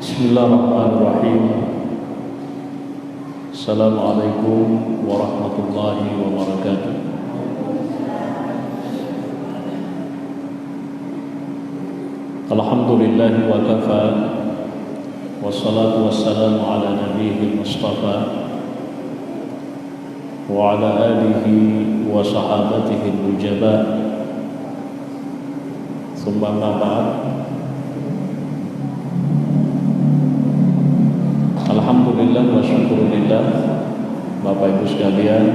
Bismillahirrahmanirrahim. Assalamualaikum warahmatullahi wabarakatuh. Alhamdulillahi wa kafa, wassalatu wassalamu ala nabiyil mustafa wa ala alihi wa sahabatihi al-mujaba. Tsumma ma ba'd. Alhamdulillah wa syukurillah, Bapak Ibu sekalian,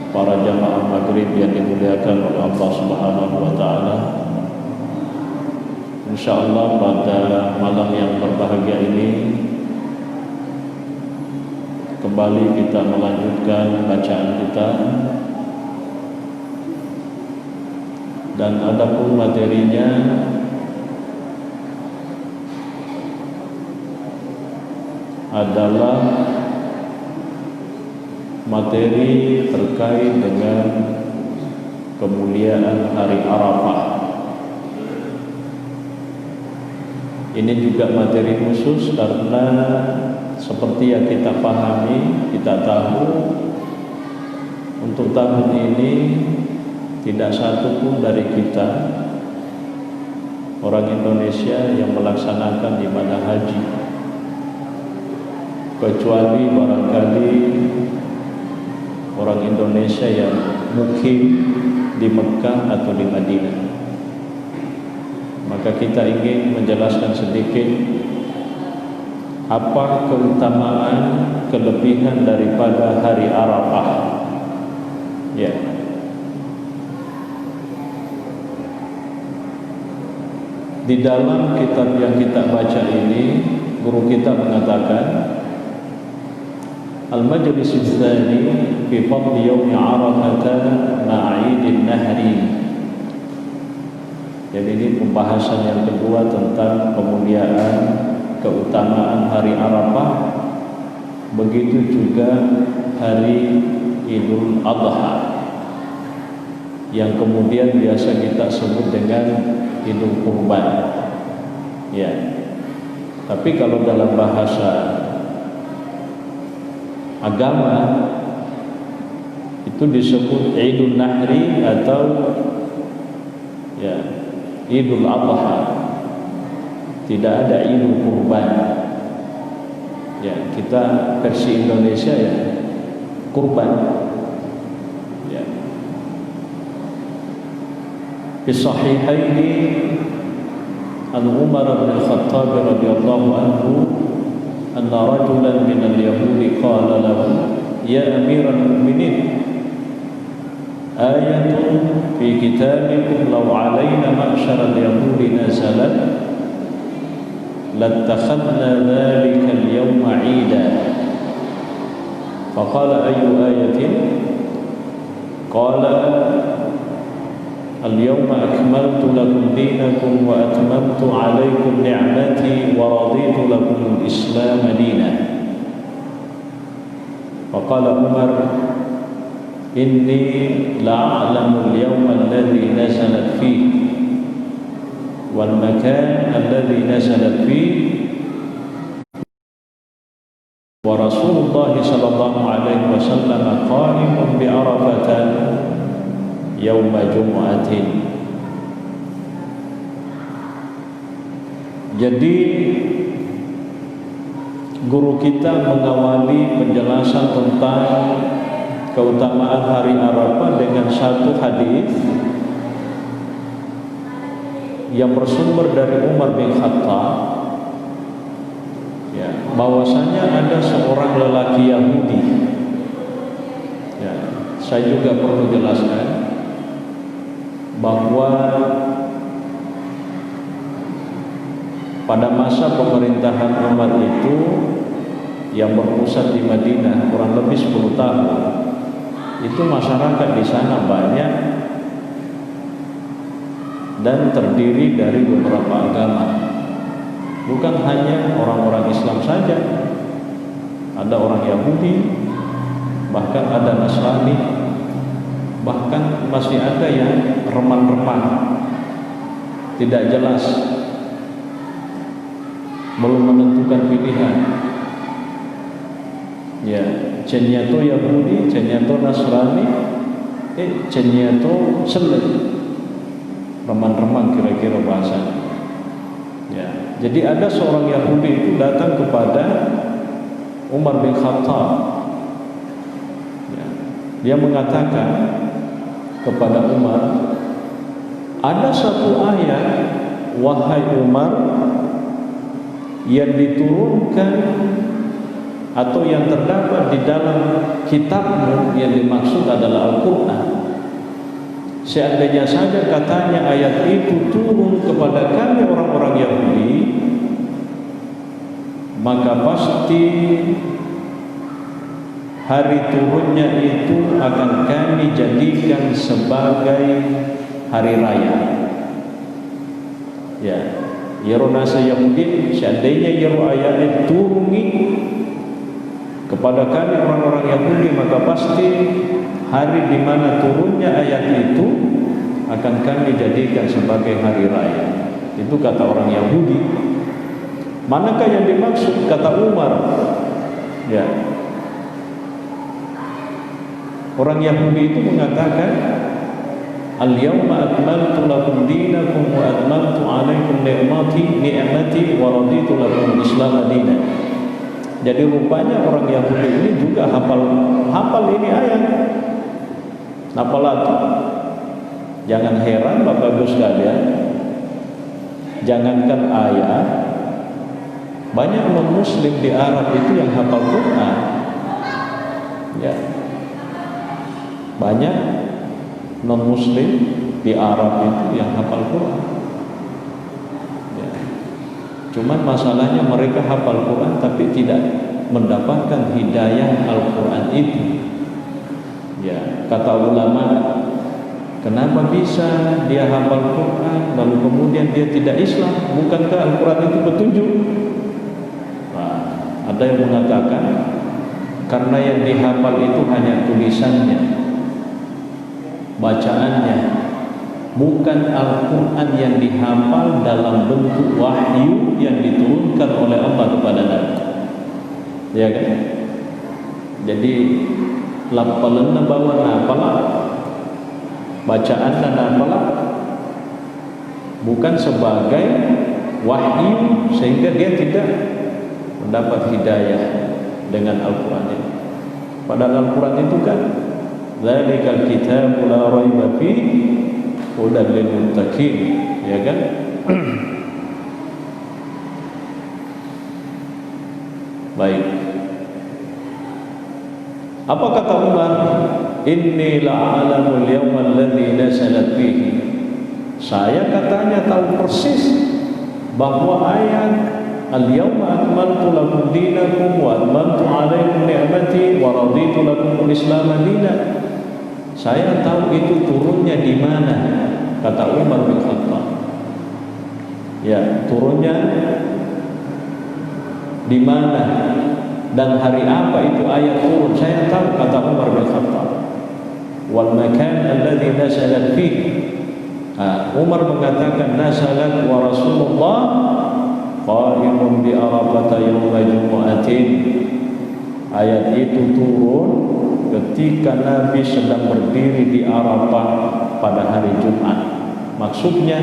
para jamaah maghrib yang dimuliakan oleh Allah Subhanahu wa taala. Insyaallah pada malam yang berbahagia ini kembali kita melanjutkan bacaan kita, dan adapun materinya adalah materi terkait dengan kemuliaan hari Arafah. Ini juga materi khusus karena seperti yang kita pahami, kita tahu, untuk tahun ini tidak satu pun dari kita orang Indonesia yang melaksanakan ibadah haji, kecuali barangkali orang Indonesia yang mukim di Mekah atau di Madinah. Maka kita ingin menjelaskan sedikit apa keutamaan, kelebihan daripada hari Arafah. Ya. Di dalam kitab yang kita baca ini, guru kita mengatakan Al-Majlis Al-Thani fi fadli Yawmi Arafah ma'idin nahri. Jadi ini pembahasan yang kedua tentang kemuliaan, keutamaan hari Arafah. Begitu juga hari Idul Adha, yang kemudian biasa kita sebut dengan Idul Kurban. Ya. Tapi kalau dalam bahasa agama itu disebut Idul Nahri atau ya Idul Adha. Tidak ada Idul Kurban. Ya, kita versi Indonesia ya kurban. Ya. Fi sahihaini an Umar bin Khattab radhiyallahu anhu anna rajulan min al-yahudi qala lahu ya amiral mu'minin ayatun fi kitabikum law alayna ma'syar al-yahudi nazalat lattakhadna dhalika al-yawma 'ida. Faqala ayu ayatin? Qala al-yawma akmaltu lakum dinakum wa atmamtu alaykum ni'mati wa raditu lakum al-islam dinan. Faqala Umar inni la'alamu al-yawma alladhi nazalat fihi wal makan alladhi nazalat fihi wa Rasulullah sallallahu alaihi wasallam qa'imun bi Arafah yawma jumu'atin. Jadi guru kita mengawali penjelasan tentang keutamaan hari Arafah dengan satu hadis yang bersumber dari Umar bin Khattab, ya, bahwasanya ada seorang lelaki Yahudi. Ya, saya juga perlu jelaskan bahwa pada masa pemerintahan Umar itu yang berpusat di Madinah kurang lebih 10 tahun, itu masyarakat di sana banyak dan terdiri dari beberapa agama. Bukan hanya orang-orang Islam saja, ada orang Yahudi, bahkan ada Nasrani, bahkan masih ada yang reman-reman, tidak jelas. belum menentukan pilihan. Ya, cennya to Yahudi, cennya to Nasrani, cennya to Selek, remang-remang kira-kira bahasanya. Ya, jadi ada seorang Yahudi itu datang kepada Umar bin Khattab. Ya, dia mengatakan kepada Umar, ada satu ayat, wahai Umar, yang diturunkan atau yang terdapat di dalam kitabmu yang dimaksud adalah Al-Quran. Seandainya saja katanya ayat itu turun kepada kami orang-orang Yahudi, maka pasti hari turunnya itu akan kami jadikan sebagai hari raya. Ya, Yeronasa Yahudi, seandainya Yero ayat turuni kepada kami orang-orang Yahudi, maka pasti hari di mana turunnya ayat itu akan kami jadikan sebagai hari raya. Itu kata orang Yahudi. Manakah yang dimaksud? Kata Umar. Ya, orang Yahudi itu mengatakan, Al-yawma akmaltu lakum dinakum wa atmamtu alaikum ni'mati wa raditu lakum Islam dinan. Jadi rupanya orang Yahudi ini juga hafal ini ayat. Apalagi jangan heran Bapak Ibu sekalian, jangankan ayat, banyak non-muslim di Arab itu yang hafal Quran. Ya, banyak non-muslim di Arab itu yang hafal Quran. Ya. Cuman masalahnya mereka hafal Quran tapi tidak mendapatkan hidayah Al-Quran itu. Ya, kata ulama, kenapa bisa dia hafal Quran lalu kemudian dia tidak Islam? Bukankah Al-Quran itu petunjuk? Nah, ada yang mengatakan karena yang dihafal itu hanya tulisannya, bacaannya, bukan Al-Quran yang dihafal dalam bentuk wahyu yang diturunkan oleh Allah kepada Nabi. Ya kan? Jadi lapalan bawa napala, bacaan dan napala bukan sebagai wahyu sehingga dia tidak mendapat hidayah dengan Al-Quran itu. Padahal Al-Quran itu kan Dzalikal kitabu la raiba fihi hudan lil muttaqin, ya kan? Baik. Apa kata Umar? Inni la'alamul yawma alladhi nazalat fihi. Saya katanya tahu persis bahwa ayat al-yawma akmaltu lakum dinakum wa atmamtu alaikum ni'mati wa raditu lakum al-islam dinan. Saya tahu itu turunnya di mana, kata Umar bin Khattab. Ya, turunnya di mana dan hari apa itu ayat turun, saya tahu, kata Umar bin Khattab. Wal makan alladhi nazalat fihi. Umar mengatakan nazalat wa Rasulullah qa'imun bi Arafah yawma jumu'atin. Ayat itu turun ketika Nabi sedang berdiri di Arafah pada hari Jumat. Maksudnya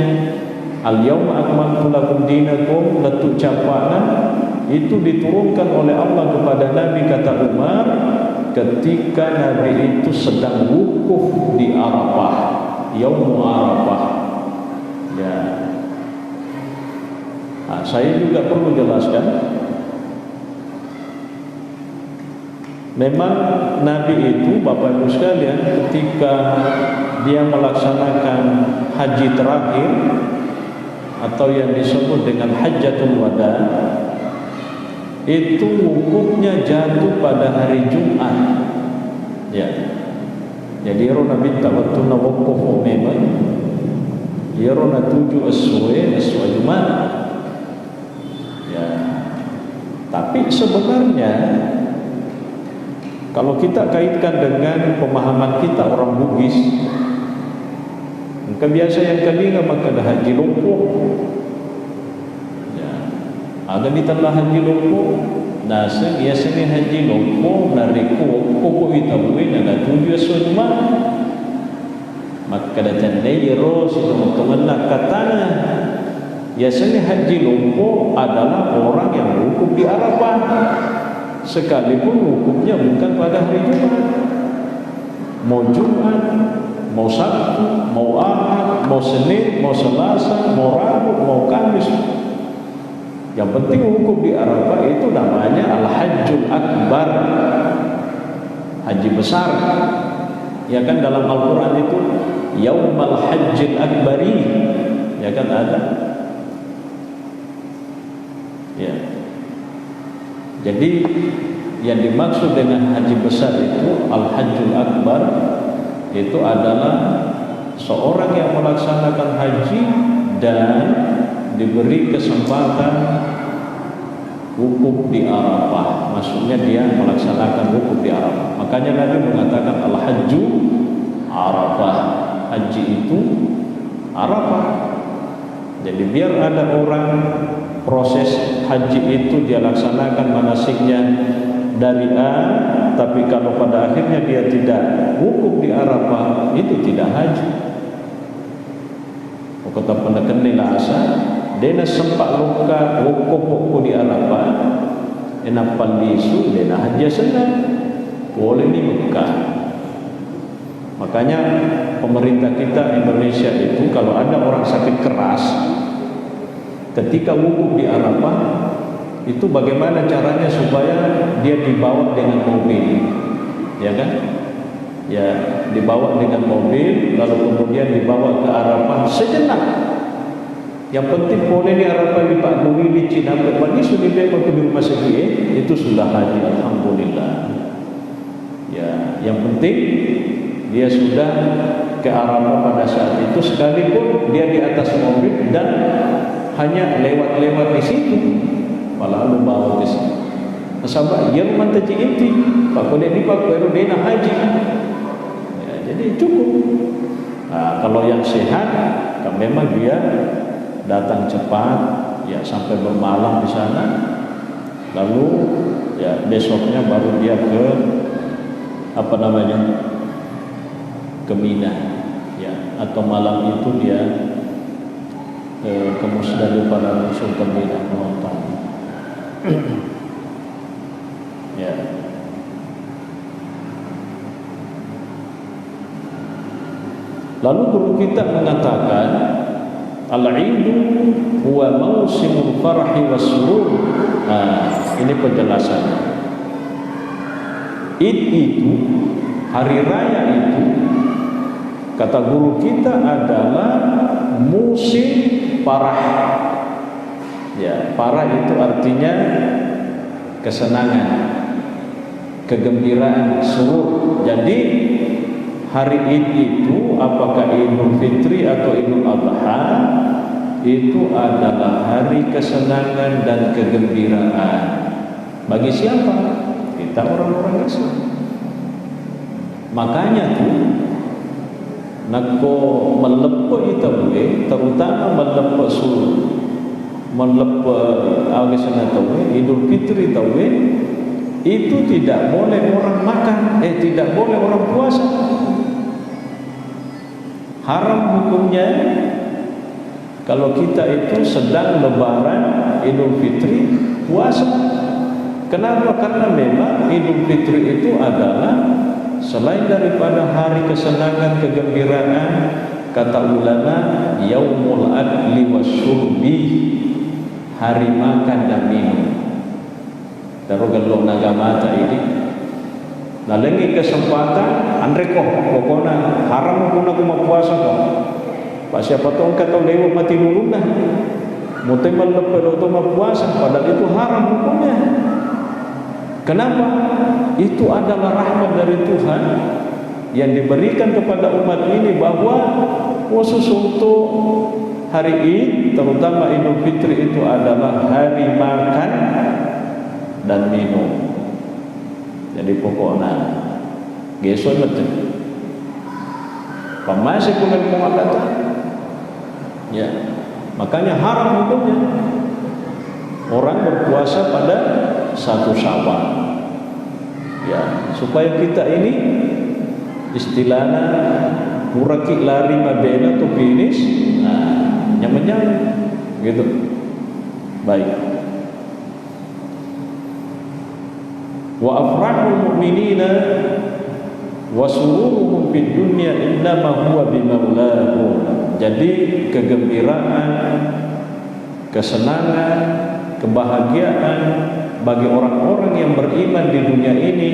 al-yawma akmaltu lakum dinakum, letuk capanan itu diturunkan oleh Allah kepada Nabi, kata Umar, ketika Nabi itu sedang wukuf di Arafah, Yaumul Arafah. Ya. Nah, saya juga perlu jelaskan, memang Nabi itu, Bapak Ibu sekalian, ketika dia melaksanakan haji terakhir atau yang disebut dengan Hajjatul Wada, itu wukufnya jatuh pada hari Jumat. Ya. Jadi Nabi tawattuna wukuf memang Rona 7 aswa Jumat. Ya. Tapi sebenarnya kalau kita kaitkan dengan pemahaman kita orang Bugis, maka biasa yang kedua maka ada haji lumpuh. Ya. Aga ditala haji loko nasa ia sini haji loko nariko koko itawe na tujuh sunma maka datang neyro situ kemana katana ya sini haji loko adalah orang yang wukuf di Arafah sekalipun wukufnya bukan pada hari Jumat, mau Jumat, mau Sabtu, mau Ahad, mau Senin, mau Selasa, mau Rabu, mau Kamis. Yang penting wukuf di Arafah itu namanya Al-Hajjul Akbar, haji besar. Ya kan dalam Al-Quran itu Yaumal Hajjil Akbari, ya kan ada. Ya. Jadi yang dimaksud dengan haji besar itu Al-Hajjul Akbar itu adalah seorang yang melaksanakan haji dan diberi kesempatan wukuf di Arafah. Maksudnya dia melaksanakan wukuf di Arafah. Makanya Nabi mengatakan Al-Hajju Arafah. Haji itu Arafah. Jadi biar ada orang proses haji itu dia laksanakan manasiknya dari A, tapi kalau pada akhirnya dia tidak wukuf di Arafah, itu tidak haji. Kata pendekan nila asa dena sempat luka wukuf di Arafah enapal disu dena haji senang boleh di Mekah. Makanya pemerintah kita Indonesia itu kalau ada orang sakit keras ketika wukuf di Arafah itu bagaimana caranya supaya dia dibawa dengan mobil, ya kan? Ya, dibawa dengan mobil lalu kemudian dibawa ke Arafah sejenak. Yang penting boleh di Arafah di Pak Dwi di Cina berpagi sudah bebas ke rumah sakit itu sudah haji, alhamdulillah. Ya, yang penting dia sudah ke Arafah pada saat itu sekalipun dia di atas mobil dan hanya lewat-lewat di situ, lalu bawa ke sini. Nasabah yang mantaji inti, pak kode di pak kode dena haji. Ya, jadi cukup. Nah, kalau yang sehat, kan memang dia datang cepat, ya sampai bermalam di sana, lalu ya besoknya baru dia ke apa namanya ke Mina, ya atau malam itu dia ke Musdalifah dan langsung ke Mina menonton. Ya. Lalu guru kita mengatakan al-idu huwa mausimul farhi was-surur. Nah, ini penjelasannya. Id itu, hari raya itu, kata guru kita adalah musim farah. Ya, farah itu artinya kesenangan, kegembiraan, surur. Jadi hari Id itu apakah Idul Fitri atau Idul Adha itu adalah hari kesenangan dan kegembiraan. Bagi siapa? Kita orang-orang Islam. Makanya tuh nako melepo itu boleh, terutama melepo surur, melepo awisana tahu, Idul Fitri tahu, itu tidak boleh orang makan, tidak boleh orang puasa. Haram hukumnya kalau kita itu sedang lebaran Idul Fitri puasa. Kenapa? Karena memang Idul Fitri itu adalah selain daripada hari kesenangan, kegembiraan, kata ulama yaumul akli wasyurbi, hari makan dan minum. Taruh galong nagamata ini nalengi kesempatan andre ko pokona haram ko na kumapuasa ko pa siapa tahu kata lewat mati dulu nah mutai malepelo to mapuasa padahal itu haram hukumnya. Kenapa? Itu adalah rahmat dari Tuhan yang diberikan kepada umat ini bahwa khusus untuk hari Id, terutama Idul Fitri itu adalah hari makan dan minum. Jadi pokoknya gesok betul. Pemasi kulen kata, ya makanya haram hukumnya. orang berpuasa pada 1 Syawal. Ya, supaya kita ini istilahnya muraki lari mabena tu finish, nyaman gitu. Baik. Wa afrahul mu'minina wa sururuhum fid dunya innama huwa bimaulahum. Jadi kegembiraan, kesenangan, kebahagiaan bagi orang-orang yang beriman di dunia ini,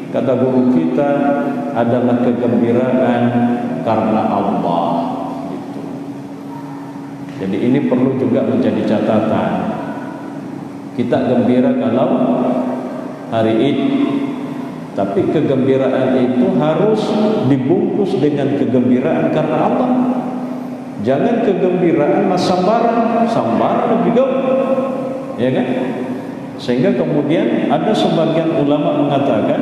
kata guru kita, adalah kegembiraan karena Allah. Gitu. Jadi ini perlu juga menjadi catatan. Kita gembira kalau hari Id, tapi kegembiraan itu harus dibungkus dengan kegembiraan karena Allah. Jangan kegembiraan mas sambaran juga, ya kan? Sehingga kemudian ada sebagian ulama mengatakan,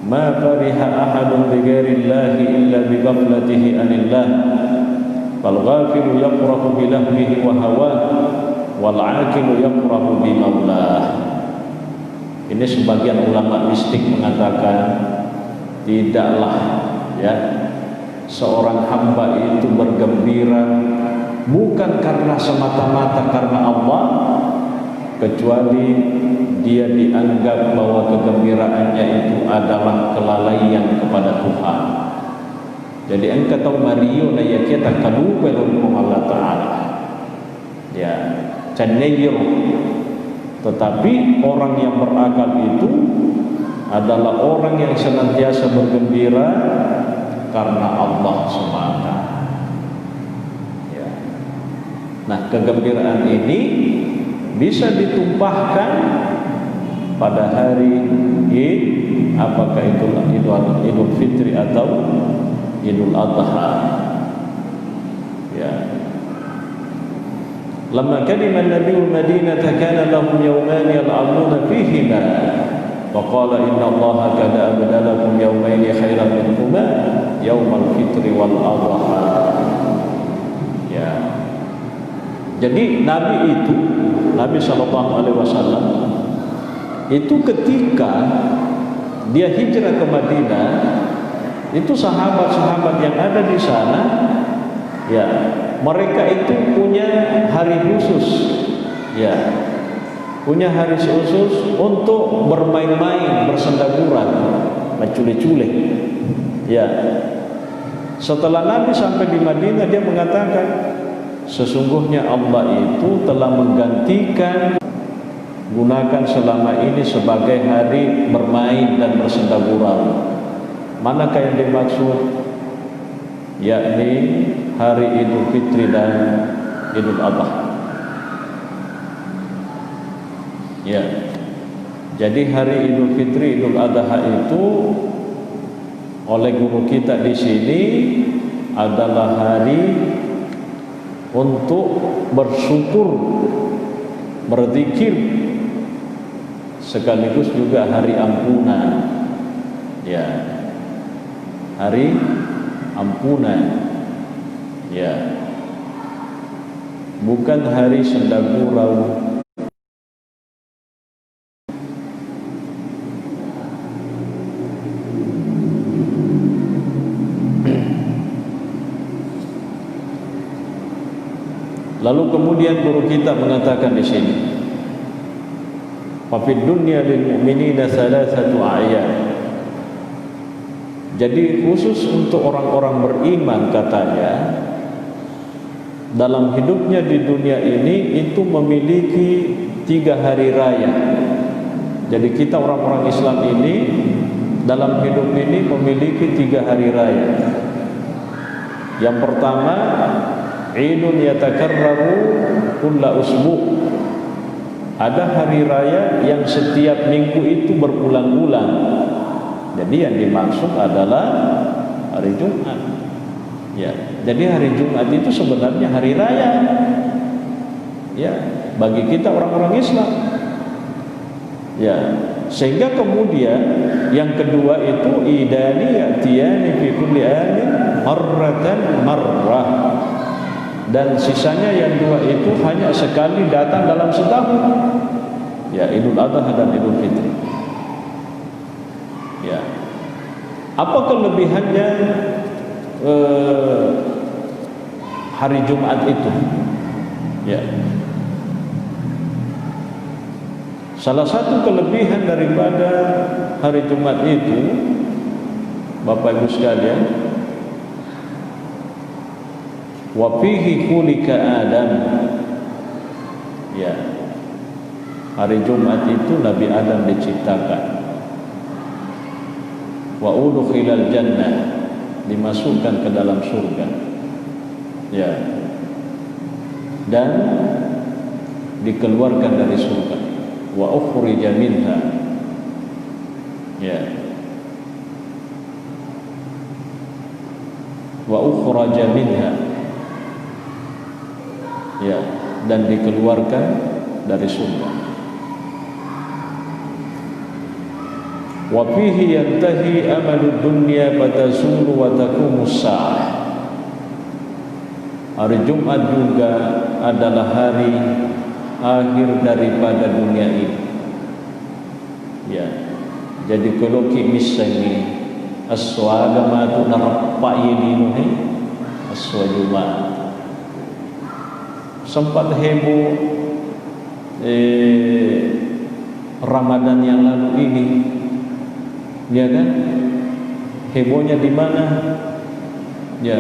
ma fariha ahadun bi ghairillahi illa bi ghaflatihi anillah, fal ghafilu yafrahu bi lahwihi wa hawa, wal aqilu yafrahu bi maulah. Ini sebagian ulama mistik mengatakan, tidaklah ya seorang hamba itu bergembira bukan karena semata-mata karena Allah, kecuali dia dianggap bahwa kegembiraannya itu adalah kelalaian kepada Tuhan. Jadi engkau tahu Mario na ya kita kalupa dengan Allah Ta'ala, ya cenayir. Tetapi orang yang berakal itu adalah orang yang senantiasa bergembira karena Allah semata. Ya. Nah, kegembiraan ini bisa ditumpahkan pada hari Id, apakah itu Idul Fitri atau Idul Adha. Ya. Lamma kadima an-nabiyyu al-Madinata kana lahum yawman yal'abuna fihima wa qala inna Allaha qad abdalakum yawmayn khairan minhuma yawmal fitri wal adha. Ya. Jadi Nabi sallallahu alaihi wasallam itu ketika dia hijrah ke Madinah, itu sahabat-sahabat yang ada di sana, ya, mereka itu punya hari khusus, ya, punya hari khusus untuk bermain-main, bersendaguran, mencule-cule, ya. Setelah Nabi sampai di Madinah, dia mengatakan, sesungguhnya Allah itu telah menggantikan gunakan selama ini sebagai hari bermain dan bersendaguran. Manakah yang dimaksud? Yakni hari Idul Fitri dan Idul Adha. Ya. Jadi hari Idul Fitri, Idul Adha itu oleh guru kita di sini adalah hari untuk bersyukur, berzikir, sekaligus juga hari ampunan. Ya. Hari ampunan, ya, bukan hari sendagurau. Lalu kemudian guru kita mengatakan di sini, fa fid dunya lil mu'minina thalathatu a'yad. Jadi khusus untuk orang-orang beriman katanya, dalam hidupnya di dunia ini itu memiliki 3 hari raya. Jadi kita orang-orang Islam ini dalam hidup ini memiliki 3 hari raya. Yang pertama, Idun yatakarraru kulla usbu'. Ada hari raya yang setiap minggu itu berulang-ulang. Jadi yang dimaksud adalah hari Jumat. Ya, jadi hari Jumat itu sebenarnya hari raya. Ya, bagi kita orang-orang Islam. Ya, sehingga kemudian yang kedua itu idani ya'tiyani fi kulli amin marratan marrah. dan sisanya yang 2 itu hanya sekali datang dalam setahun, ya Idul Adha dan Idul Fitri. Ya, apa kelebihannya hari Jumat itu? Ya, salah satu kelebihan daripada hari Jumat itu, Bapak Ibu sekalian, wa fihi khuliqa Adam. Ya, hari Jumat itu Nabi Adam diciptakan. Wa udkhilal jannah, dimasukkan ke dalam surga. Ya, dan dikeluarkan dari surga. Wa ukhrija minha. Ya, wa ukhraja minha. Ya, dan dikeluarkan dari surga. Wa fihi yantahi amalud dunya fatazulu wa taqumus saah. Hari Jumat juga adalah hari akhir daripada dunia ini. Ya, jadi kalau misalnya as-suagama tu narpa ini as-sujumat sempat heboh Ramadan yang lalu ini, ya kan? Hebohnya di mana? Ya,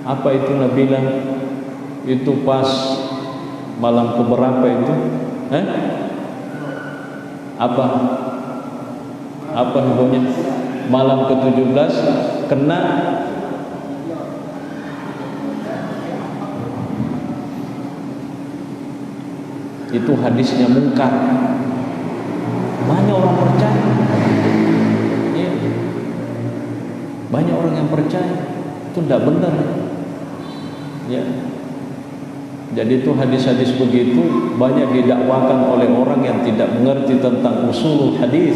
apa itu Nabi bilang? Itu pas malam keberapa itu? Apa hebohnya? Malam ke-17 kena itu hadisnya mungkar. Banyak orang percaya. Ya. Banyak orang yang percaya itu tidak benar. Ya. Jadi itu hadis-hadis begitu banyak didakwakan oleh orang yang tidak mengerti tentang usul hadis.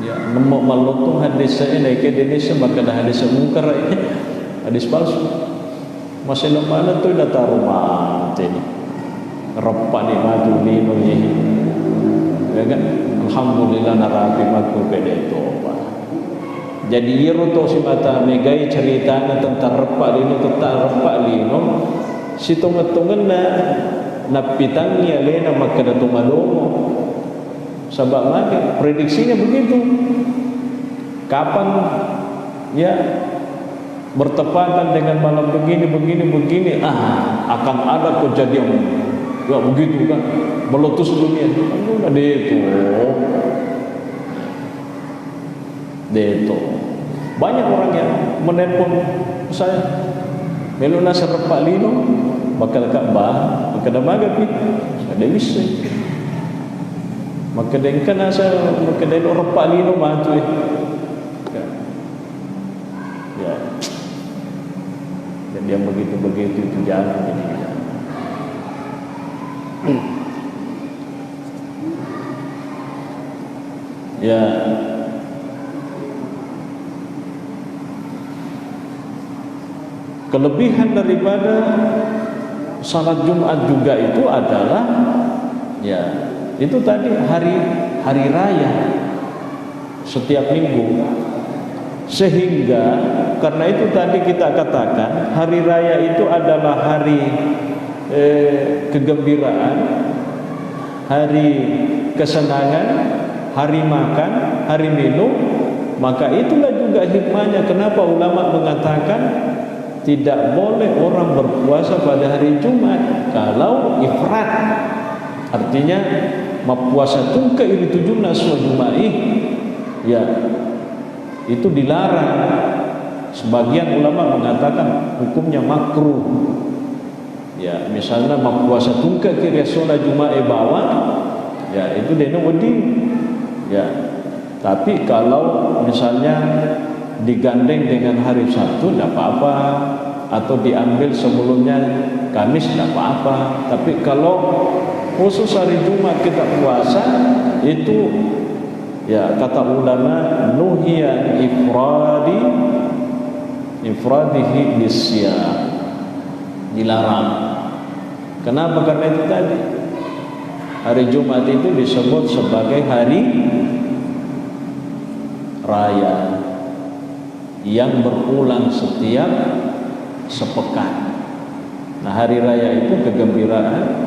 Ya, nemu malutung hadis saya naik ke Indonesia maka dah hadis mungkar ini, hadis palsu. Masih lemana tu dah taruh mati ni. Rabba ni matu ni ni. Ya kan? Alhamdulillah narapi matu pede toba. Jadi iru to si mata megai ceritanya tentang Rabba lino tentang Rabba lino. Si tungat-tungan na pitangnya lena maka datung madomo. Sebab lagi prediksinya begitu. Kapan ya bertepatan dengan malam begini akan ada kejadian ya begitu kan, meletus dunia. Ada itu banyak orang yang menelpon saya meluna serpa lino bakal Ka'bah maka damaga pi ada bisa maka dengkan asa maka den orang Pak Lino matu ya dan yang begitu itu jangan jadi ya kelebihan daripada salat Jumat juga itu adalah ya itu tadi hari raya setiap minggu, sehingga karena itu tadi kita katakan hari raya itu adalah hari kegembiraan, hari kesenangan, hari makan, hari minum. Maka itulah juga hikmahnya kenapa ulama mengatakan tidak boleh orang berpuasa pada hari Jumat kalau ifrat, artinya puasa tungka ini tujuh naswa Jumai, ya itu dilarang. Sebagian ulama mengatakan hukumnya makruh. Ya, misalnya puasa tungka kira sholat Jumai bawah, ya itu dena wedi. Ya, tapi kalau misalnya digandeng dengan hari Sabtu tidak apa-apa, atau diambil sebelumnya Kamis tidak apa-apa. Tapi kalau khusus hari Jumat kita puasa itu ya kata ulama nuhiya ifradihi bisyam, dilarang. Kenapa? Karena itu tadi, hari Jumat itu disebut sebagai hari raya yang berulang setiap sepekan. Nah, hari raya itu kegembiraan,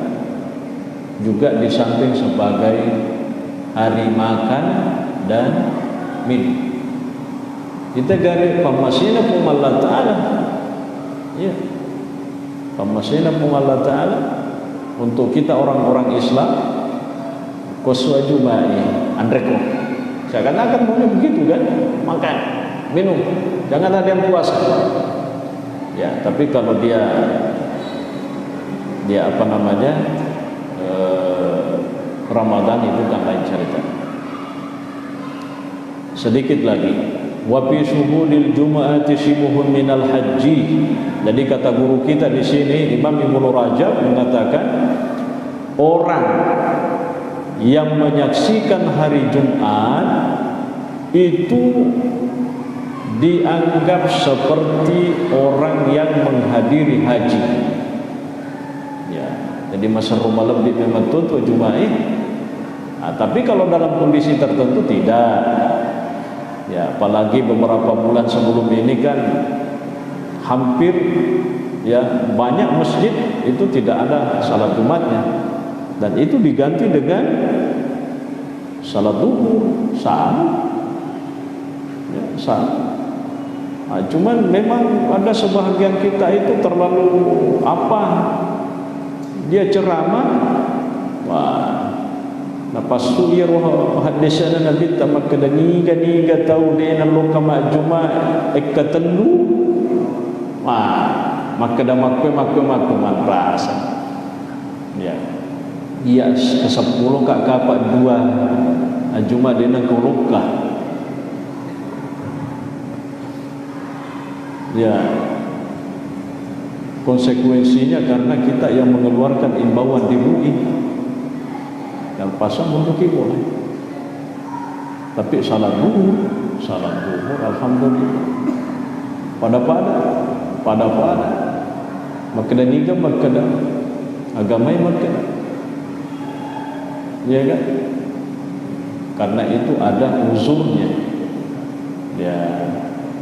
juga di samping sebagai hari makan dan minum. Kita garis pamasina pun Allah Ta'ala, ya, pamasina pun Allah Ta'ala untuk kita orang-orang Islam qaswa juma'i andreko. Seakan-akan maunya begitu kan, makan, minum, jangan ada yang puasa. Ya, tapi kalau dia apa namanya, Ramadan itu kan lain cerita. Sedikit lagi, wa fi syuhudil jumu'ati sibuhun minal haji. Jadi kata guru kita di sini Imam Ibnu Rajab mengatakan, orang yang menyaksikan hari Jumat itu dianggap seperti orang yang menghadiri haji. Ya, jadi masa rumah lebih memang tutup Jumat. Nah, tapi kalau dalam kondisi tertentu tidak. Ya, apalagi beberapa bulan sebelum ini kan hampir ya banyak masjid itu tidak ada salat Jumatnya, dan itu diganti dengan salat duhur sama. Ya, sama. Nah, cuman memang ada sebahagian kita itu terlalu apa, dia ceramah, wah, Napa suyir hadisana Nabi tamakadani gani gatau dena lokama juma ekatelu, wah, maka dah makwe mantrasa. Ya, dia ke-10 kak kapak 2 juma dena kolokah. Ya, konsekuensinya karena kita yang mengeluarkan imbauan di MUI yang pasang untuk boleh, tapi salat duhur alhamdulillah pada maknanya makna agama yang makna, ya kan? Karena itu ada uzurnya, ya.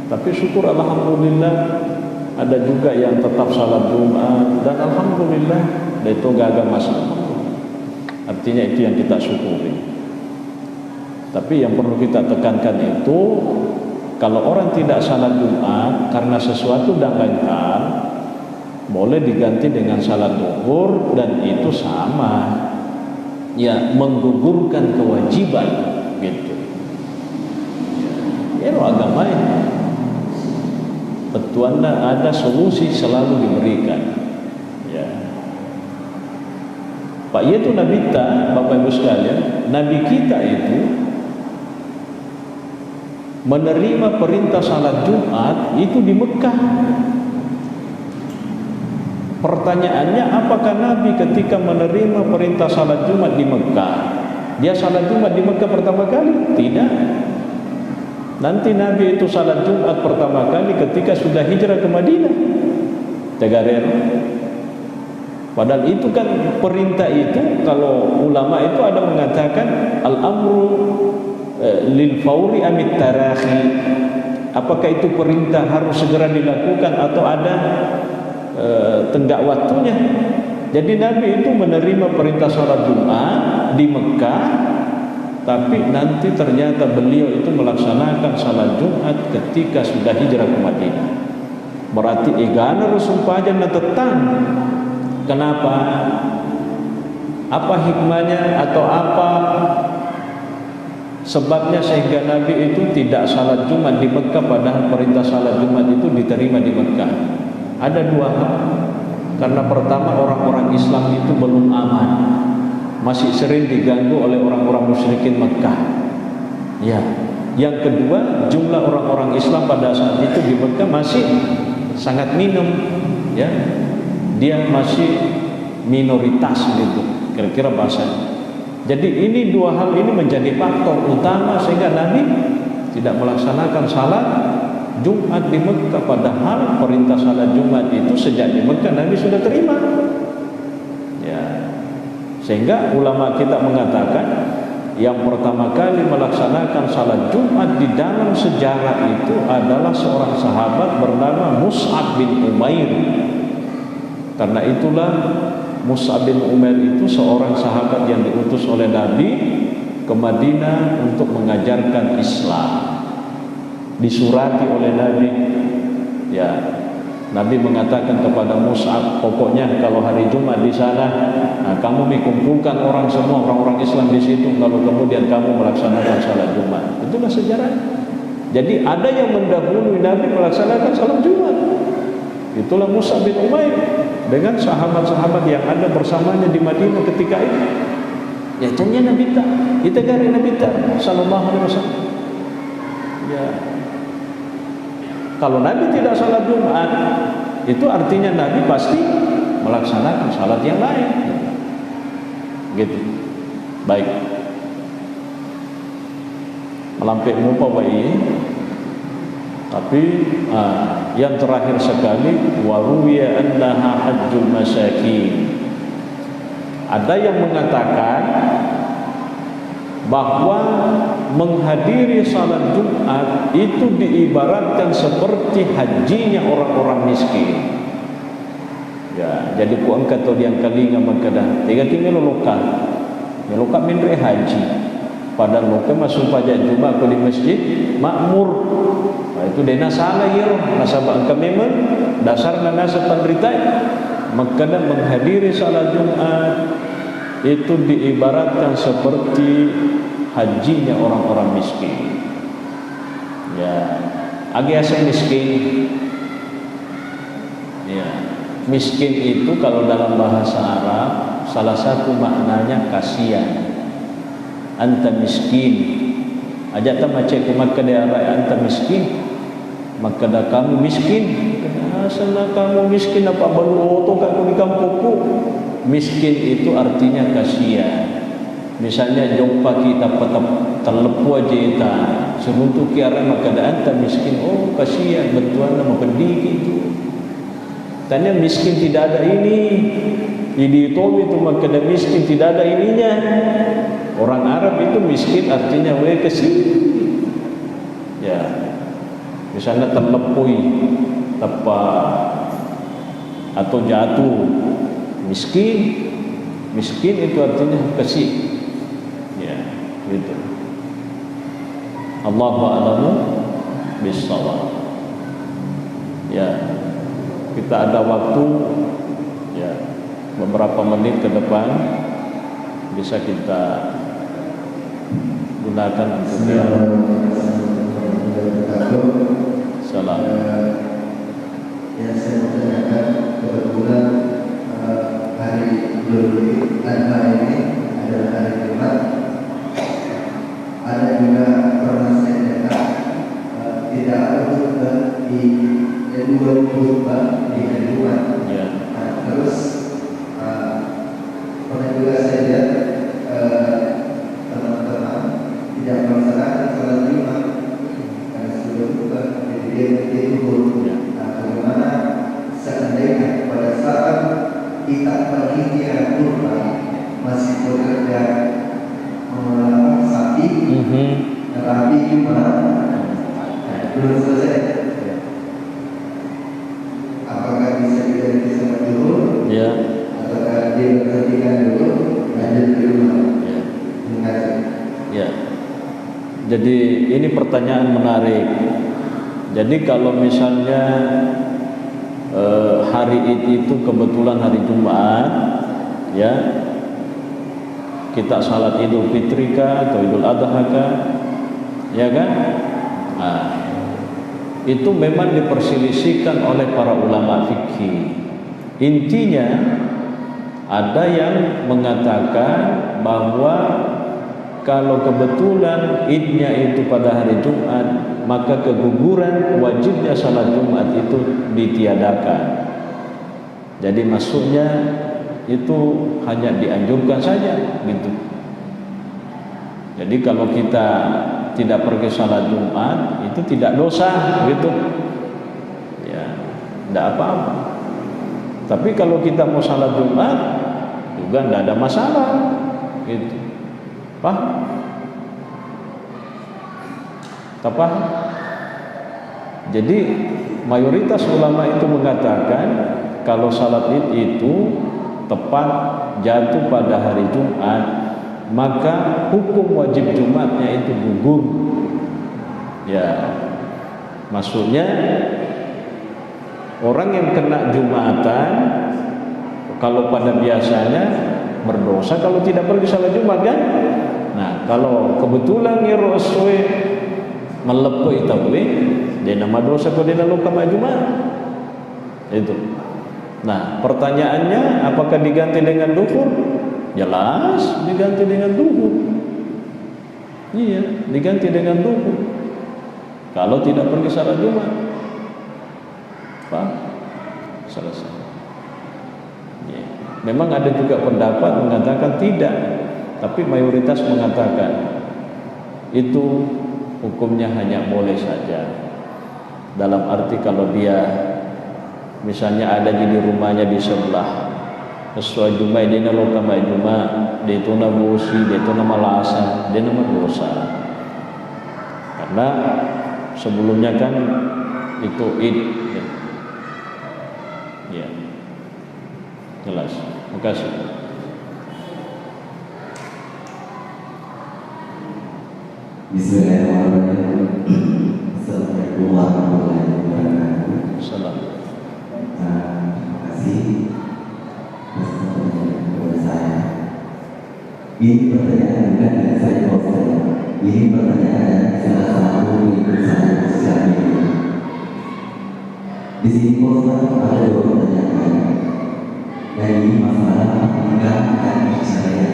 Tapi syukur alhamdulillah ada juga yang tetap salat Jumat, dan alhamdulillah itu gak ada masalah. Artinya itu yang kita syukuri. Tapi yang perlu kita tekankan itu, kalau orang tidak salat Jumat karena sesuatu dangaikan, boleh diganti dengan salat zuhur, dan itu sama, ya, menggugurkan kewajiban gitu. Ya, agamanya petuanda ada solusi selalu diberikan. Ya. Pak, itu Nabi kita, Bapak Ibu sekalian, Nabi kita itu menerima perintah salat Jumat itu di Mekah. Pertanyaannya, apakah Nabi ketika menerima perintah salat Jumat di Mekah, dia salat Jumat di Mekah pertama kali? Tidak. Nanti Nabi itu salat Jumat pertama kali ketika sudah hijrah ke Madinah. Tegarer. Padahal itu kan perintah itu, kalau ulama itu ada mengatakan al-amru lil fauri amit tarahi. Apakah itu perintah harus segera dilakukan atau ada tenggak waktunya? Jadi Nabi itu menerima perintah salat Jumat di Mekah, tapi nanti ternyata beliau itu melaksanakan salat Jumat ketika sudah hijrah ke Madinah. Berarti egana Rasul pajan tetang. Kenapa? Apa hikmahnya atau apa sebabnya sehingga Nabi itu tidak salat Jumat di Mekah, padahal perintah salat Jumat itu diterima di Mekah? Ada dua hal. Karena pertama, orang-orang Islam itu belum aman, masih sering diganggu oleh orang-orang musyrikin Mekah. Ya. Yang kedua, jumlah orang-orang Islam pada saat itu di Mekah masih sangat minim, ya. Dia masih minoritas gitu, kira-kira bahasanya. Jadi ini dua hal ini menjadi faktor utama sehingga Nabi tidak melaksanakan salat Jumat di Mekah, padahal perintah salat Jumat itu sejak di Mekah Nabi sudah terima. Ya. Sehingga ulama kita mengatakan yang pertama kali melaksanakan salat Jumat di dalam sejarah itu adalah seorang sahabat bernama Mus'ab bin Umair. Karena itulah Mus'ab bin Umair itu seorang sahabat yang diutus oleh Nabi ke Madinah untuk mengajarkan Islam. Disurati oleh Nabi, ya, Nabi mengatakan kepada Mus'ab, pokoknya kalau hari Jumat di sana, nah, kamu kumpulkan orang semua, orang-orang Islam di situ, lalu kemudian kamu melaksanakan salat Jumat. Itulah sejarah. Jadi ada yang mendahului Nabi melaksanakan salat Jumat. Itulah Mus'ab bin Umair dengan sahabat-sahabat yang ada bersamanya di Madinah ketika itu. Ya, tanya Nabi tak, kita gari Nabi tak, sallallahu alaihi wasallam. Ya. Kalau Nabi tidak salat Jumat, itu artinya Nabi pasti melaksanakan salat yang lain. Gitu. Baik. Melampir mupa bayi. Tapi yang terakhir sekali, waruwiya annaha hajjul masakin. Ada yang mengatakan bahwa menghadiri salat Jumat itu diibaratkan seperti hajinya orang-orang miskin. Ya, jadi ku angkat tu diang kalinga magkada. Tiga tinggal lokal. Ya lokal minre haji. Padahal lokal masuk pajak Jumat ke di masjid makmur. Nah, itu dena salah ya. Nasabah angka memang dasarnya nasa penderita. Magkada menghadiri salat Jumat itu diibaratkan seperti hajinya orang-orang miskin. Ya, agak miskin. Ya, miskin itu kalau dalam bahasa Arab salah satu maknanya kasihan. Anta miskin. Ajak ta macam kumat daerah anta miskin. Maka dah kamu miskin. Asal kamu miskin apa baru oto kamu di kampungku. Miskin itu artinya kasihan. Misalnya jumpa kita terlepu aja kita seruntuk kiara maka anta miskin. Oh kasihan bantuan nama pendiri itu. Tanya miskin tidak ada ini. Jadi itu maka dah miskin tidak ada ininya. Orang Arab itu miskin artinya we kasihan. Ya. Misalnya terlepui tepat atau jatuh. Miskin itu artinya kasih. Ya, gitu. Allahu a'lamu bissawab. Ya, kita ada waktu ya beberapa menit ke depan bisa kita gunakan untuk salam. Yang saya mau tanyakan kebetulan hari Idul Adha ini adalah hari Jumat. Ada juga pernah saya dengar tidak ada khutbah di dua khutbah di hari Jumat. Terus pernah juga saya lihat teman-teman tidak melaksanakan salat Jumat karena sudah buka jadi dia tidur. Bagaimana seandainya pada saat kita panitia kurban masih bekerja mengelola sapi, tetapi Jumat belum selesai, apakah bisa diganti sama dulu? Ya. Apakah dia berhentikan dulu lanjut ke rumah? Ya. Mengaji. Ya. Jadi ini pertanyaan menarik. Jadi kalau misalnya hari Id itu kebetulan hari Jumat, ya kita salat Idul Fitri kah atau Idul Adha kah, ya kan? Nah, itu memang diperselisihkan oleh para ulama fikih. Intinya ada yang mengatakan bahwa kalau kebetulan Idnya itu pada hari Jumat, maka keguguran wajibnya salat Jumat itu ditiadakan. Jadi maksudnya itu hanya dianjurkan saja gitu. Jadi kalau kita tidak pergi salat Jumat itu tidak dosa gitu. Ya, tidak apa-apa. Tapi kalau kita mau salat Jumat juga tidak ada masalah gitu. Paham? Apa? Jadi mayoritas ulama itu mengatakan kalau salat Id itu tepat jatuh pada hari Jumat, maka hukum wajib Jumatnya itu gugur. Ya, maksudnya orang yang kena Jumatan kalau pada biasanya berdosa kalau tidak pergi salat Jumat kan? Nah, kalau kebetulan ngeroswe melepoi tawe, dia nama dosa kalau dia luka Jumat. Itu. Nah, pertanyaannya apakah diganti dengan duhur? Jelas diganti dengan duhur. Iya, diganti dengan duhur. Kalau tidak pergi salat Jumat. Pak, selesai. Ya. Memang ada juga pendapat mengatakan tidak, tapi mayoritas mengatakan itu hukumnya hanya boleh saja. Dalam arti kalau dia misalnya ada di rumahnya di sebelah sesuai Jumat dia naloka Jumat, dia itu nabusi, dia itu nama lasa, dia nama dosa. Karena sebelumnya kan itu Id. Ya. Jelas. Terima kasih. Bismillahirrahmanirrahim. Assalamualaikum warahmatullahi wabarakatuh. Salam. Terima kasih atas pertanyaan kepada saya. Ini pertanyaan bukan dari saya Ustaz. Ini pertanyaan dari salah satu pengikut saya sosial media. Di sini Ustaz ada dua pertanyaan. Dan ini masalah pernikahan dan perceraian.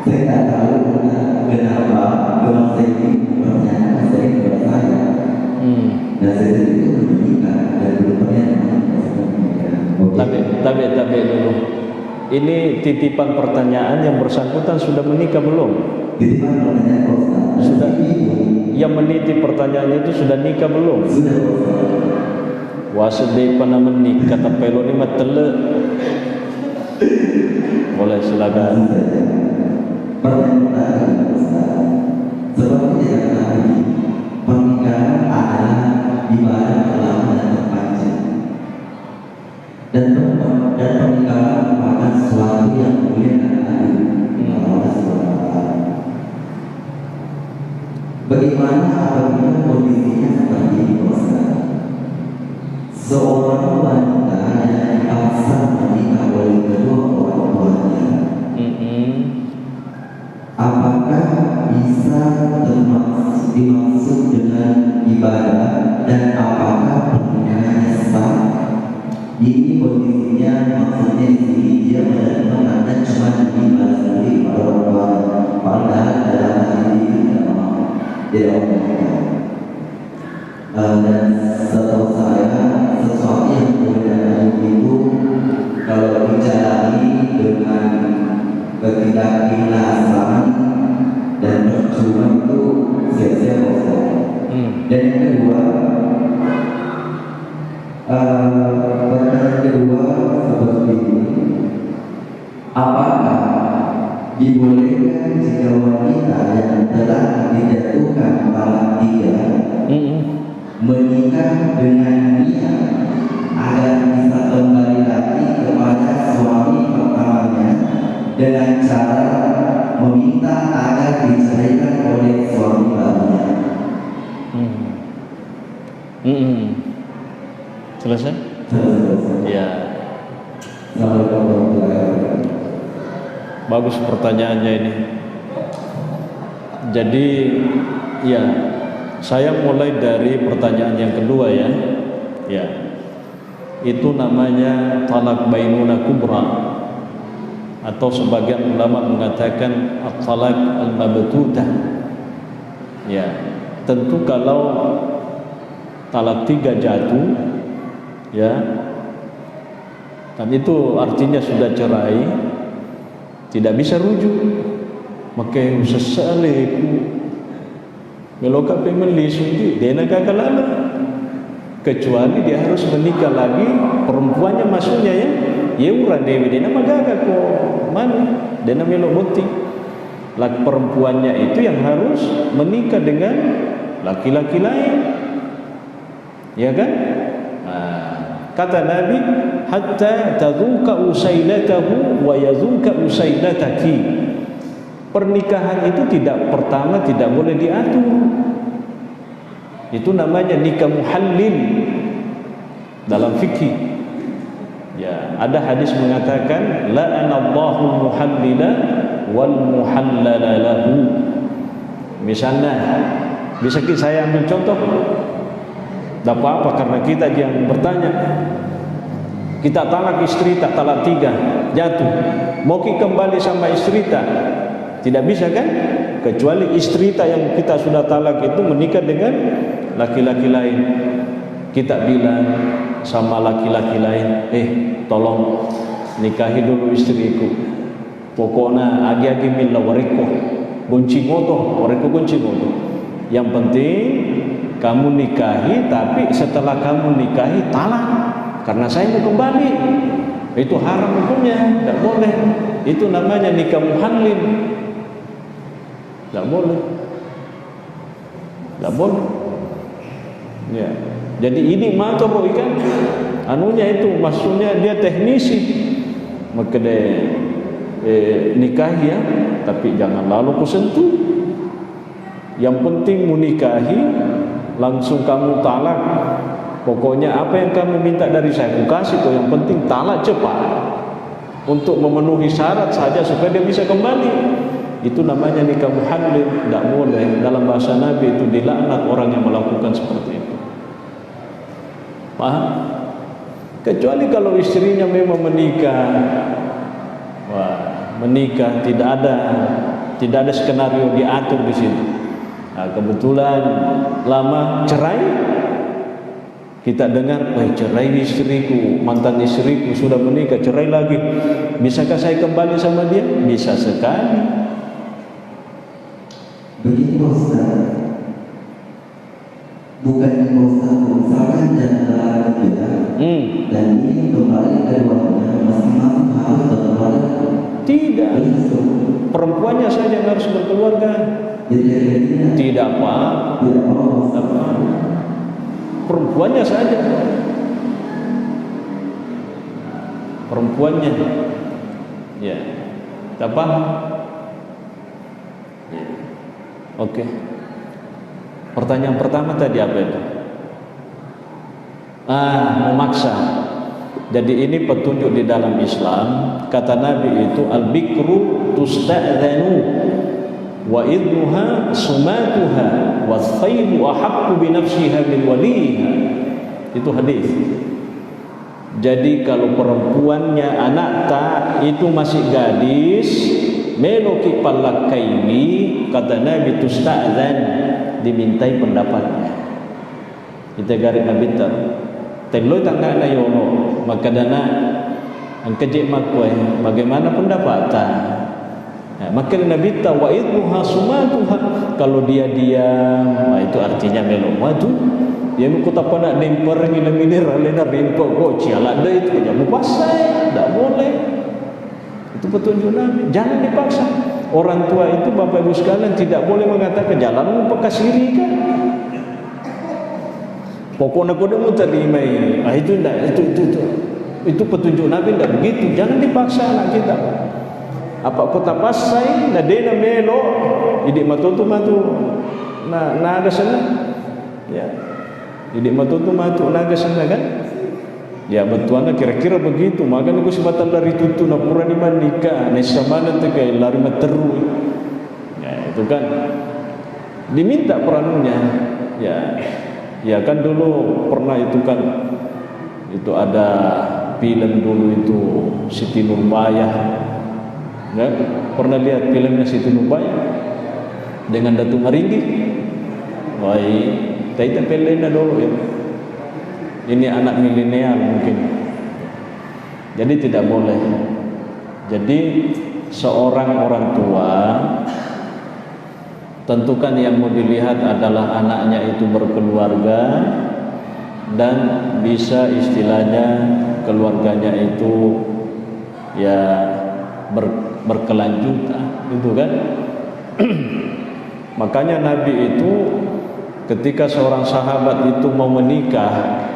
Saya tak tahu kenapa kemas ini pertanyaan saya kepada saya. Dan saya itu menikah dan belum pernah menikah. Tapi dulu. Ini titipan pertanyaan yang bersangkutan sudah menikah belum? Titipan pertanyaan Ustaz. Sudah. Yang menitip pertanyaannya itu sudah nikah belum? Sudah Ustaz. Wasedai pernah menikah tapi lo ni matele. Boleh silakan. Pertanyaan Ustaz. Sebab kita tahu pernikahan adalah ibadah lama dan terpanjang. Dan pernikahan merupakan sesuatu yang mulia dan agung. Allah SWT. Bagaimana apabila kondisinya seperti ini Ustaz? Seorang wanita yang dipaksa menikah oleh kedua orang tuanya, apakah bisa dimaksud dengan ibadah dan apakah pernikahannya sah? Ini kondisinya maksudnya di sini dia menerima karena cuma dibalas budi pada orang tua, padahal dalam hal ini tidak mau tidak mau. Dan setahu saya sesuatu yang berbeda itu kalau dijalani dengan ketidakikhlasan dan percuma itu sia-sia Ustaz. Dan yang kedua, pertanyaan kedua seperti ini, apakah dibolehkan jika wanita yang telah dijatuhkan talak 3 menikah dengan niat agar bisa kembali lagi kepada suami pertamanya dengan cara meminta agar diceraikan oleh suami barunya? Selesai? Ya. Bagus pertanyaannya ini. Jadi ya, saya mulai dari pertanyaan yang kedua ya. Ya. Itu namanya talak bainuna kubra, atau sebagian ulama mengatakan at-talak al-mabtutah. Ya, tentu kalau talak 3 jatuh ya, dan itu artinya sudah cerai, tidak bisa rujuk. Maka sesaleku meloka pemeli sundi dena kakalala, kecuali dia harus menikah lagi perempuannya maksudnya ya ura dewi dena magaga ko mana dena melok boti laki perempuannya itu yang harus menikah dengan laki-laki lain, ya kan? Kata Nabi, hatta tadzuka usailatahu wa yazuka usailataki. Pernikahan itu pertama tidak boleh diatur. Itu namanya nikah muhallil dalam fikih. Ya, ada hadis mengatakan la'anallahu muhallila wal muhallala lahu. Misalnya, bisa saya ambil contoh? Tak apa-apa karena kita yang bertanya. Kita talak istri tak talak 3 jatuh. Mau kembali sama istri tak? Tidak bisa kan? Kecuali istri yang kita sudah talak itu menikah dengan laki-laki lain. Kita bilang sama laki-laki lain, tolong nikahi dulu istriku. Pokoknya agi-agi milla wareko gunci moto. Yang penting kamu nikahi, tapi setelah kamu nikahi talak karena saya mau kembali. Itu haram hukumnya, tidak boleh. Itu namanya nikah muhallil. Tidak boleh. Ya. Jadi ini mata boy kan anunya itu maksudnya dia teknisi. Maka dia nikahi ya, tapi jangan lalu kusentuh. Yang penting menikahi langsung kamu talak. Pokoknya apa yang kamu minta dari saya aku kasih kok, yang penting talak cepat untuk memenuhi syarat saja supaya dia bisa kembali. Itu namanya nikah muhallil, tidak boleh. Dalam bahasa Nabi itu dilaknat orang yang melakukan seperti itu. Paham? Kecuali kalau istrinya memang menikah. Menikah tidak ada skenario diatur di situ. Nah, kebetulan lama cerai, kita dengar, cerai istriku, mantan istriku sudah menikah, cerai lagi. Bisakah saya kembali sama dia? Bisa sekali. Begini Ustaz, bukan Ustaz, misalkan jangan berbeda, dan ini kembali keduanya masing-masing harus berkeluarga. Tidak, perempuannya saja yang harus berkeluarga. Tidak apa, perempuannya saja, perempuannya, ya, apa? Oke. Pertanyaan pertama tadi apa itu? Memaksa. Jadi ini petunjuk di dalam Islam. Kata Nabi itu al-bikru tusta'dzanu wa idnuha sumatuha wa thaybu ahaqqu bi nafsiha min waliha. Itu hadis. Jadi kalau perempuannya anak tak itu masih gadis, meloki palakaini, kata Nabi tusta'dzan, dimintai pendapatnya. Kita garis Nabi tak teloi tangga na yono maka dana ang kejek makwe bagaimana pendapatan. Nah, maka Nabi ta wa idmuha sumatuha, kalau dia diam itu artinya melo maju. Dia mau kota pada demper ngiler-ngiler lena rimpo goci ala ada itu jangan pasai, tidak boleh. Itu petunjuk Nabi, jangan dipaksa. Orang tua itu Bapak Ibu sekalian tidak boleh mengatakan jalan bekas iri kan. Pokoknya kau mau terima ini. Itu tidak, itu petunjuk Nabi tidak begitu. Jangan dipaksa anak kita. Apa kota pasai, na dena melo, idik matutu matu, na ada sana, ya, idik matutu matu, na ada sana kan? Ya betuana kira-kira begitu. Maka aku sebatan dari tutu na pura di manika, nesa mana tu kaya lari materu. Ya itu kan diminta peranunya, ya. Ya kan dulu pernah itu kan, itu ada film dulu itu Siti Nurbaya, ya, pernah lihat filmnya Siti Nurbaya dengan Datuk Maringgi? Wah, kita pelena dulu ya. Ini anak milenial mungkin. Jadi tidak boleh. Jadi seorang orang tua tentukan yang mau dilihat adalah anaknya itu berkeluarga dan bisa istilahnya keluarganya itu ya berkelanjutan, gitu kan? Makanya Nabi itu ketika seorang sahabat itu mau menikah,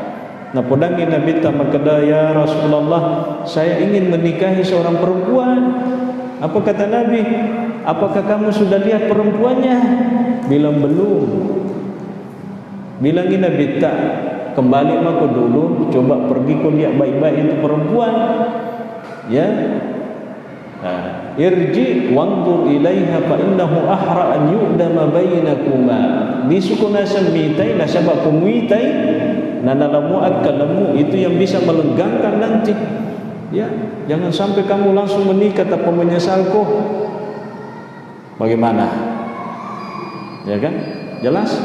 nah podangi Nabi tamakada, ya Rasulullah, saya ingin menikahi seorang perempuan. Apa kata Nabi? Apakah kamu sudah lihat perempuannya? Bilang belum. Bilangin Nabi, tak, kembali aku dulu, coba pergi kau lihat baik-baik itu perempuan. Ya. Nah, irji wanzur ilaiha fa innahu ahra an yu'dama bainakuma bisukuna samitai nasabakum witai nanalamu akalamu, itu yang bisa melenggangkan nanti. Ya, jangan sampai kamu langsung menikah tanpa menyesal kok. Bagaimana? Ya kan? Jelas?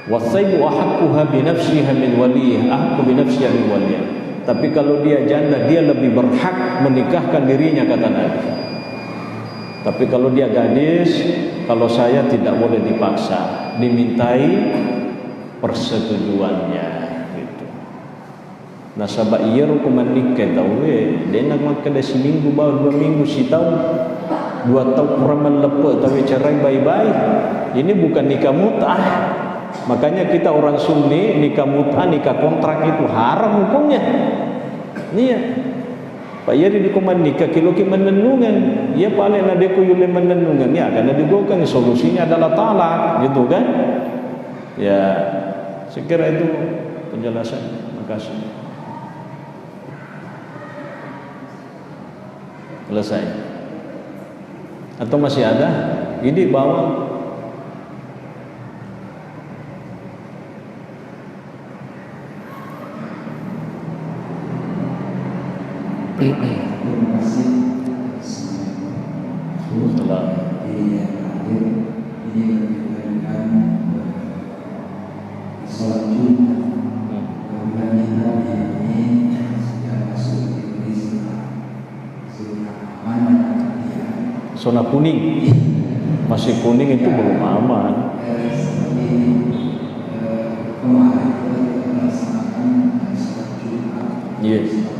Wasaibu ahaqquha bi nafsiha min waliyah, ahqqu bi nafsiha min waliyah. Tapi kalau dia janda, dia lebih berhak menikahkan dirinya, kata Nabi. Tapi kalau dia gadis, kalau saya tidak boleh dipaksa, dimintai persetujuannya gitu. Nah sabak iya rukuman nikah tahu dia nak makan dah seminggu baru 2 minggu si tahu 2 tahun kurang lepas tapi cerai bye-bye. Ini bukan nikah mut'ah. Makanya kita orang Sunni nikah mut'ah, nikah kontrak itu haram hukumnya. Nia Pak Yari di kuman nikah kilo ki menenungan, ya paling ada ku yule menenungan ya, karena digokan solusinya adalah talak, gitu kan? Ya, saya kira itu penjelasan. Makasih. Selesai. Atau masih ada? Ini bawa. Terima kasih. Salam. Ini menunjukkan sholat Jumat. Kemudian kita ini sudah masuk di zona aman. Zona kuning. Masih kuning itu belum aman. Seperti kemarin kita melaksanakan sholat Jumat. Yes.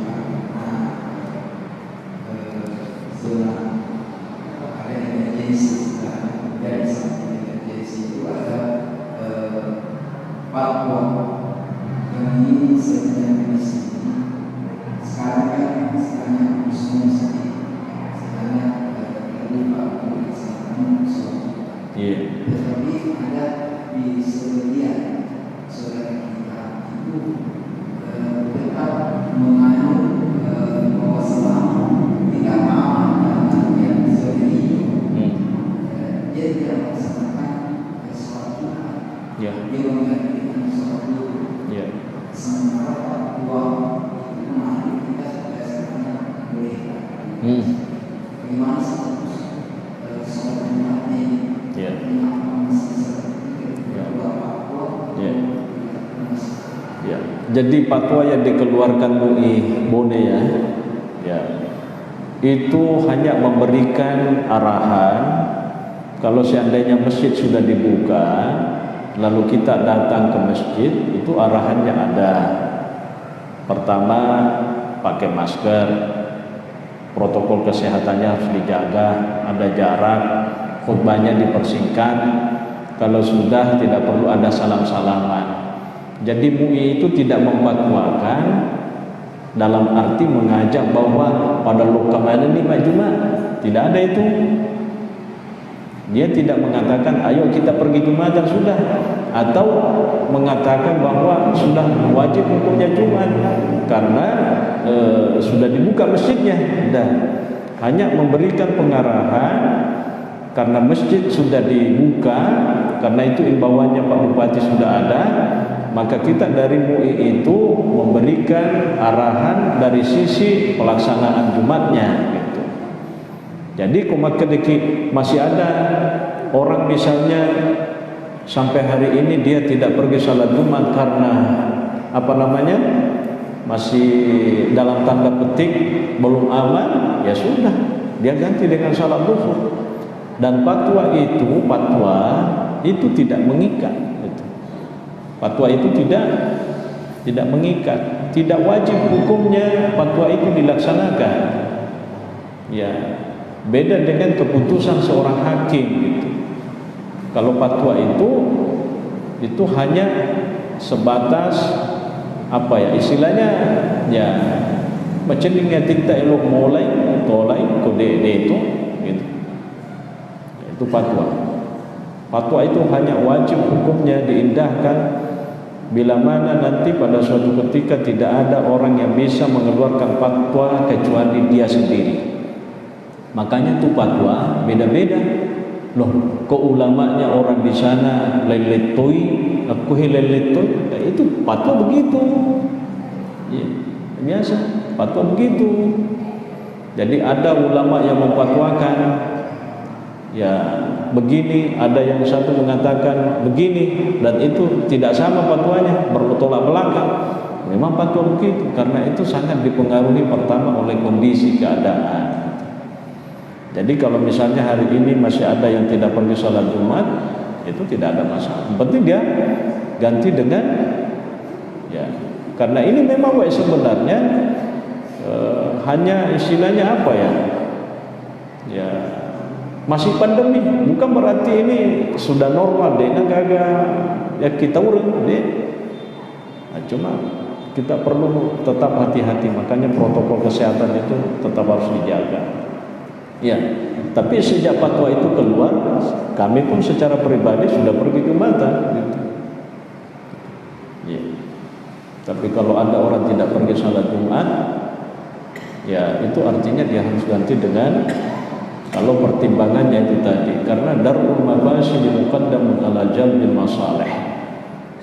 Jadi fatwa yang dikeluarkan MUI Bone ya, itu hanya memberikan arahan kalau seandainya masjid sudah dibuka, lalu kita datang ke masjid, itu arahannya ada. Pertama, pakai masker, protokol kesehatannya harus dijaga, ada jarak, khutbahnya dipersingkat. Kalau sudah tidak perlu ada salam-salaman. Jadi MUI itu tidak memfatwakan dalam arti mengajak bahwa pada lokal ini Jumat, tidak ada itu. Dia tidak mengatakan ayo kita pergi Jumatan sudah, atau mengatakan bahwa sudah wajib hukumnya Jumat karena sudah dibuka masjidnya. Dah. Hanya memberikan pengarahan karena masjid sudah dibuka, karena itu imbauannya Pak Bupati sudah ada. Maka kita dari MUI itu memberikan arahan dari sisi pelaksanaan Jumatnya gitu. Jadi kumakadeki masih ada orang misalnya sampai hari ini dia tidak pergi salat Jumat karena apa namanya? Masih dalam tanda petik belum aman, ya sudah, dia ganti dengan salat zuhur. Dan fatwa itu tidak mengikat. Gitu. Fatwa itu tidak mengikat, tidak wajib hukumnya fatwa itu dilaksanakan. Ya, beda dengan keputusan seorang hakim gitu. Kalau fatwa itu hanya sebatas apa ya istilahnya ya macam dengan kita elok mulai tolai kode itu gitu. Itu fatwa itu hanya wajib hukumnya diindahkan bila mana nanti pada suatu ketika tidak ada orang yang bisa mengeluarkan fatwa kecuali dia sendiri. Makanya itu fatwa beda-beda. Loh, kok ulamanya orang di sana leletoi, aku leletoi, itu fatwa begitu. Ya, biasa, fatwa begitu. Jadi ada ulama yang memfatwakan ya begini, ada yang satu mengatakan begini, dan itu tidak sama fatwanya, bertolak belakang. Memang fatwa begitu, karena itu sangat dipengaruhi pertama oleh kondisi keadaan. Jadi kalau misalnya hari ini masih ada yang tidak pergi sholat Jumat, itu tidak ada masalah. Yang penting dia ganti dengan ya, karena ini memang sebenarnya hanya istilahnya apa ya? Ya masih pandemi, bukan berarti ini sudah normal deh, kagak ya kita urung deh. Nah, cuma kita perlu tetap hati-hati, makanya protokol kesehatan itu tetap harus dijaga. Ya, tapi sejak fatwa itu keluar, kami pun secara pribadi sudah pergi ke Jumatan. Gitu. Ya. Tapi kalau ada orang tidak pergi salat Jumat, ya itu artinya dia harus ganti dengan kalau pertimbangannya itu tadi, karena darul mafasid muqaddamun ala jalbil masalih.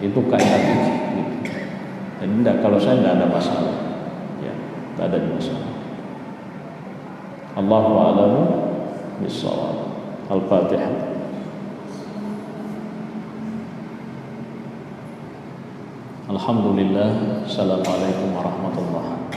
Itu kaidah gitu. Jadi enggak, kalau saya tidak ada masalah. Ya, tidak ada masalah. Allahu a'lamu bis-shawab. Al-Fatihah. Alhamdulillah. Assalamualaikum warahmatullahi wabarakatuh.